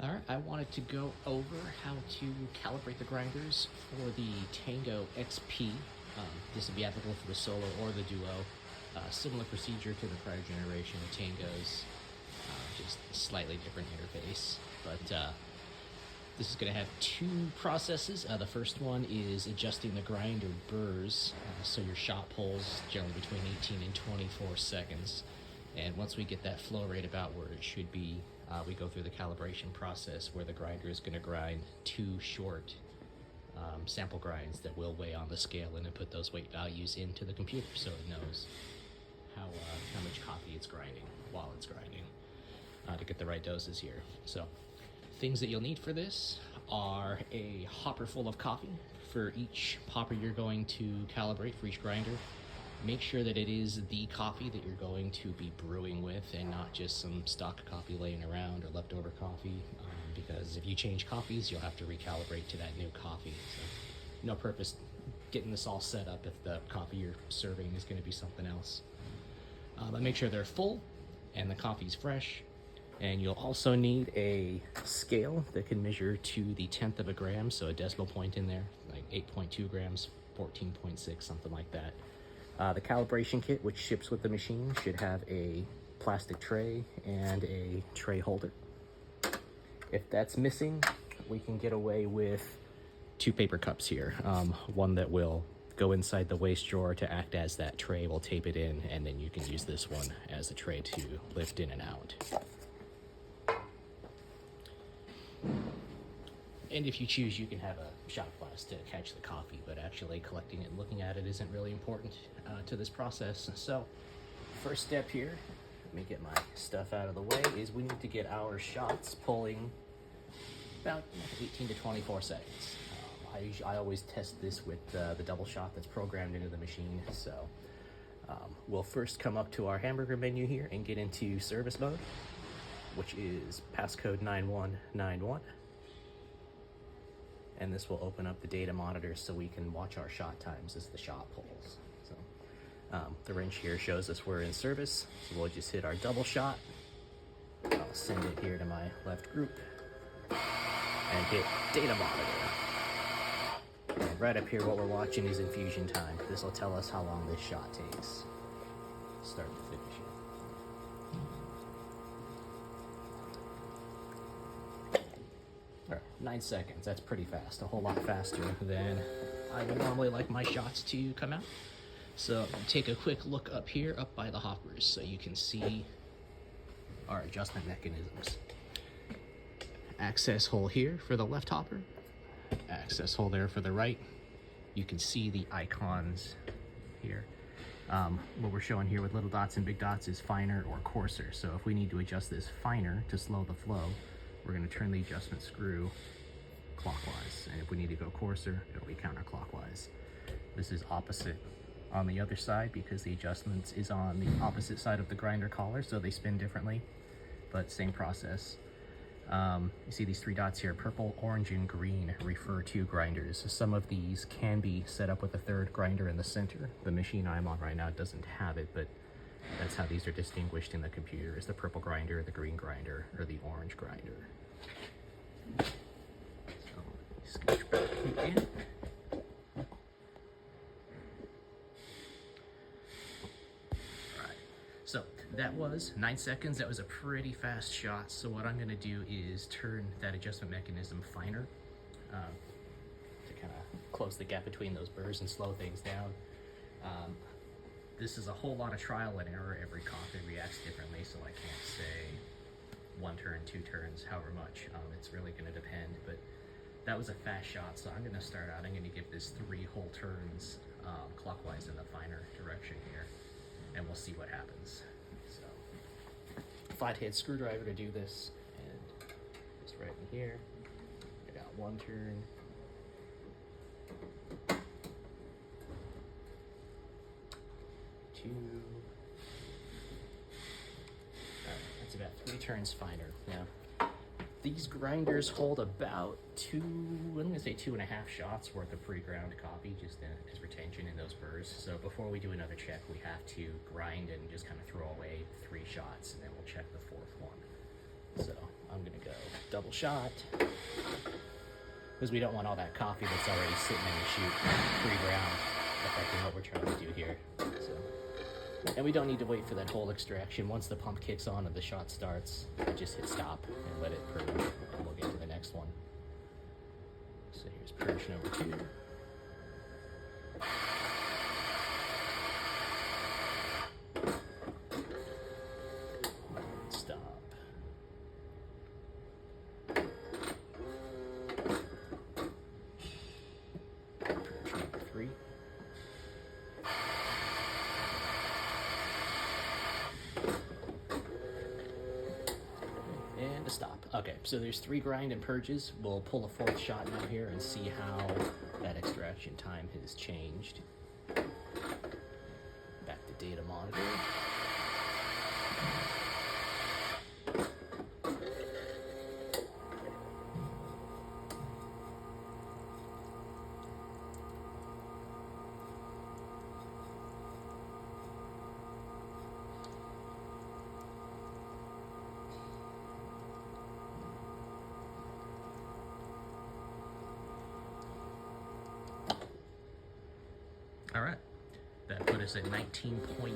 All right, I wanted to go over how to calibrate the grinders for the Tango XP. This would be applicable for the solo or the duo. Similar procedure to the prior generation of Tangos, just a slightly different interface. But this is going to have two processes. The first one is adjusting the grinder burrs, so your shot pulls generally between 18 and 24 seconds. And once we get that flow rate about where it should be, we go through the calibration process where the grinder is going to grind two short sample grinds that will weigh on the scale and then put those weight values into the computer so it knows how much coffee it's grinding while it's grinding to get the right doses here. So things that you'll need for this are a hopper full of coffee for each hopper you're going to calibrate for each grinder. Make sure that it is the coffee that you're going to be brewing with and not just some stock coffee laying around or leftover coffee, because if you change coffees, you'll have to recalibrate to that new coffee. So no purpose getting this all set up if the coffee you're serving is going to be something else. But make sure they're full and the coffee's fresh. And you'll also need a scale that can measure to the 10th of a gram, so a decimal point in there, like 8.2 grams, 14.6, something like that. The calibration kit, which ships with the machine, should have a plastic tray and a tray holder. If that's missing, we can get away with two paper cups here. One that will go inside the waste drawer to act as that tray. We'll tape it in, and then you can use this one as the tray to lift in and out. And if you choose, you can have a shot glass to catch the coffee, but actually collecting it and looking at it isn't really important to this process. So first step here, let me get my stuff out of the way, is we need to get our shots pulling about 18 to 24 seconds. I always test this with the double shot that's programmed into the machine. So we'll first come up to our hamburger menu here and get into service mode, which is passcode 9191. And this will open up the data monitor so we can watch our shot times as the shot pulls. So the wrench here shows us we're in service, so we'll just hit our double shot. I'll send it here to my left group and hit data monitor. And right up here, what we're watching is infusion time. This will tell us how long this shot takes, start to finish. 9 seconds, that's pretty fast, a whole lot faster than I would normally like my shots to come out. So take a quick look up here, up by the hoppers, so you can see our adjustment mechanisms. Access hole here for the left hopper, access hole there for the right. You can see the icons here. What we're showing here with little dots and big dots is finer or coarser. So if we need to adjust this finer to slow the flow, we're going to turn the adjustment screw clockwise, and if we need to go coarser, it'll be counterclockwise. This is opposite on the other side because the adjustment is on the opposite side of the grinder collar, so they spin differently, but same process. You see these three dots here, purple, orange, and green, refer to grinders. Some of these can be set up with a third grinder in the center. The machine I'm on right now doesn't have it, but that's how these are distinguished in the computer, is the purple grinder, the green grinder, or the orange grinder. So, scooch back in. Alright, so that was 9 seconds. That was a pretty fast shot. So what I'm going to do is turn that adjustment mechanism finer to kind of close the gap between those burrs and slow things down. This is a whole lot of trial and error. Every coffee reacts differently, so I can't say 1 turn, 2 turns, however much. It's really going to depend, but that was a fast shot, so I'm going to start out. I'm going to give this 3 whole turns clockwise in the finer direction here, and we'll see what happens. So, flathead screwdriver to do this, and just right in here. I got 1 turn. 2. That's about 3 turns finer. Now, these grinders hold about I'm gonna say 2.5 shots worth of pre-ground coffee, just as retention in those burrs. So before we do another check, we have to grind and just kind of throw away 3 shots, and then we'll check the 4th one. So I'm gonna go double shot, because we don't want all that coffee that's already sitting in the chute pre-ground affecting what we're trying to do here. So, and we don't need to wait for that whole extraction. Once the pump kicks on and the shot starts, just hit stop and let it purge, and we'll get to the next one. So here's purge number 2. Stop. Purge number 3. And a stop. Okay, so there's 3 grind and purges. We'll pull a 4th shot now here and see how that extraction time has changed. Back to data monitor. All right, that put us at 19.8.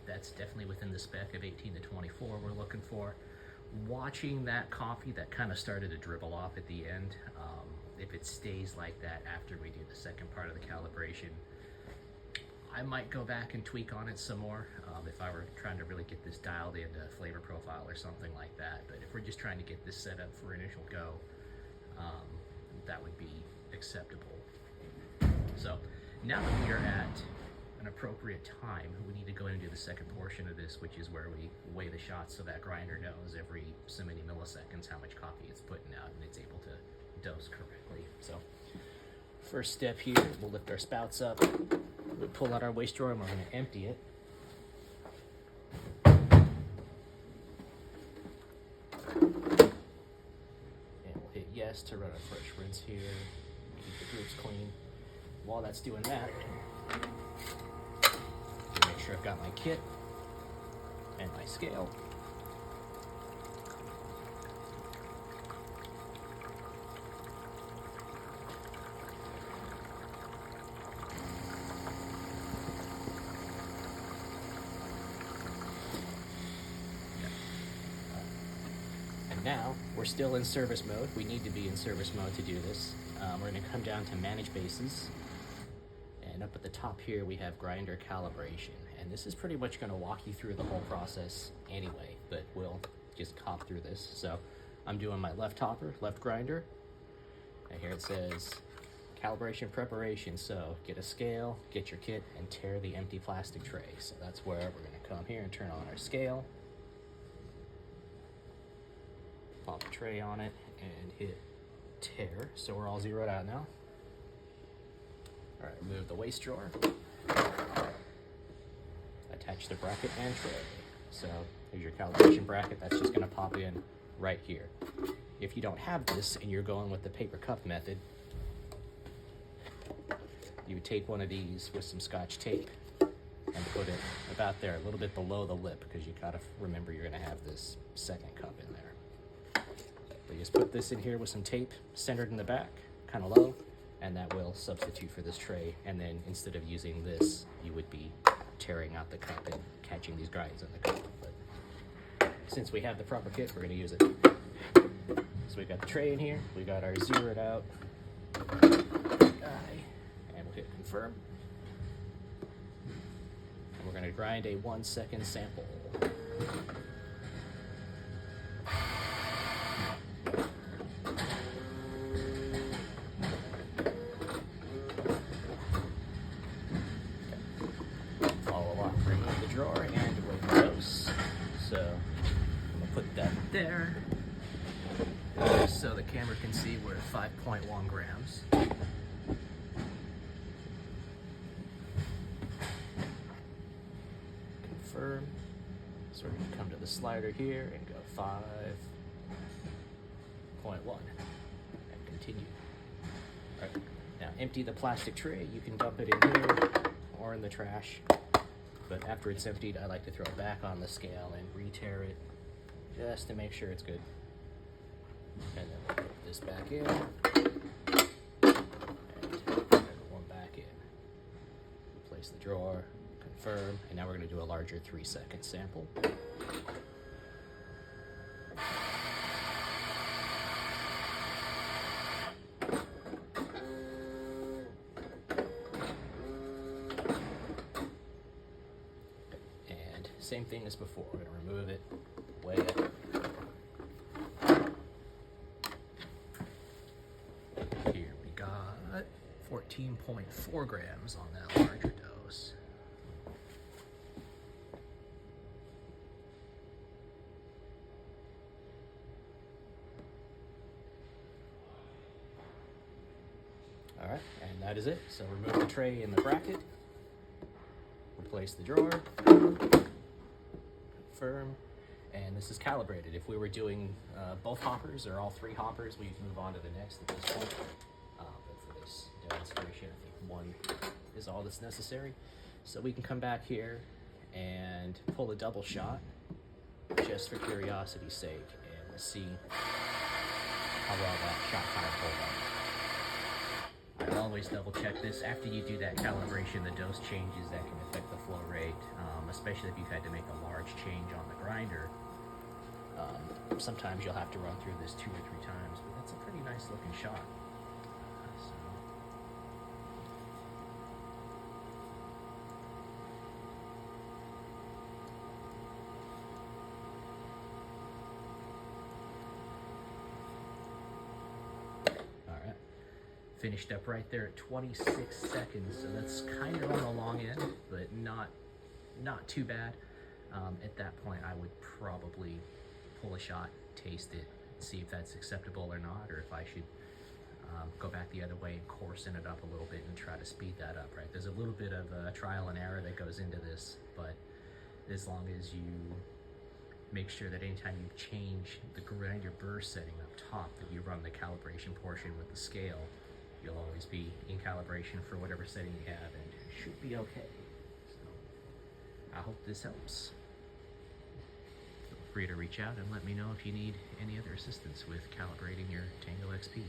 That's definitely within the spec of 18 to 24 we're looking for. Watching that coffee that kind of started to dribble off at the end, if it stays like that after we do the second part of the calibration, I might go back and tweak on it some more if I were trying to really get this dialed into flavor profile or something like that. But if we're just trying to get this set up for initial go, that would be acceptable. So now that we are at an appropriate time, we need to go in and do the second portion of this, which is where we weigh the shots so that grinder knows every so many milliseconds how much coffee it's putting out and it's able to dose correctly. So first step here, we'll lift our spouts up, we'll pull out our waste drawer and we're going to empty it. And we'll hit yes to run a fresh rinse here, keep the groups clean. While that's doing that, make sure I've got my kit and my scale. And now we're still in service mode. We need to be in service mode to do this. We're going to come down to manage bases. And up at the top here, we have grinder calibration. And this is pretty much going to walk you through the whole process anyway, but we'll just hop through this. So I'm doing my left hopper, left grinder. And here it says calibration preparation. So get a scale, get your kit, and tear the empty plastic tray. So that's where we're going to come here and turn on our scale. Pop the tray on it and hit tear. So we're all zeroed out now. All right, remove the waste drawer. Attach the bracket and tray. So here's your calibration bracket. That's just going to pop in right here. If you don't have this and you're going with the paper cup method, you would take one of these with some Scotch tape and put it about there, a little bit below the lip, because you gotta remember you're going to have this second cup in there. So you just put this in here with some tape centered in the back, kind of low, and that will substitute for this tray. And then instead of using this, you would be tearing out the cup and catching these grinds in the cup. But since we have the proper kit, we're going to use it. So we've got the tray in here, we got our zeroed out guy, and we'll hit confirm. And we're going to grind a 1 second sample. Drawer and weigh the dose. So I'm gonna put that there so the camera can see we're at 5.1 grams. Confirm. So we're gonna come to the slider here and go 5.1 and continue. All right, now empty the plastic tray. You can dump it in here or in the trash. But after it's emptied, I like to throw it back on the scale and re-tear it just to make sure it's good. And then we'll put this back in. And put another one back in. Place the drawer, confirm, and now we're going to do a larger 3-second sample. And same thing as before, we're going to remove it, weigh it. Here we got 14.4 grams on that larger dose. All right, and that is it. So remove the tray in the bracket, replace the drawer, confirm, and this is calibrated. If we were doing both hoppers or all 3 hoppers, we'd move on to the next at this point. But for this demonstration, I think 1 is all that's necessary. So we can come back here and pull a double shot, just for curiosity's sake, and we'll see how well that shot time pulled up. I always double check this. After you do that calibration, the dose changes that can affect the flow rate, especially if you've had to make a large change on the grinder. Sometimes you'll have to run through this 2 or 3 times, but that's a pretty nice looking shot. Finished up right there at 26 seconds, so that's kind of on the long end, but not too bad. At that point, I would probably pull a shot, taste it, see if that's acceptable or not, or if I should go back the other way and coarsen it up a little bit and try to speed that up, right? There's a little bit of trial and error that goes into this, but as long as you make sure that anytime you change the grinder burr setting up top, that you run the calibration portion with the scale, you'll always be in calibration for whatever setting you have, and it should be okay. So I hope this helps. Feel free to reach out and let me know if you need any other assistance with calibrating your Tango XP.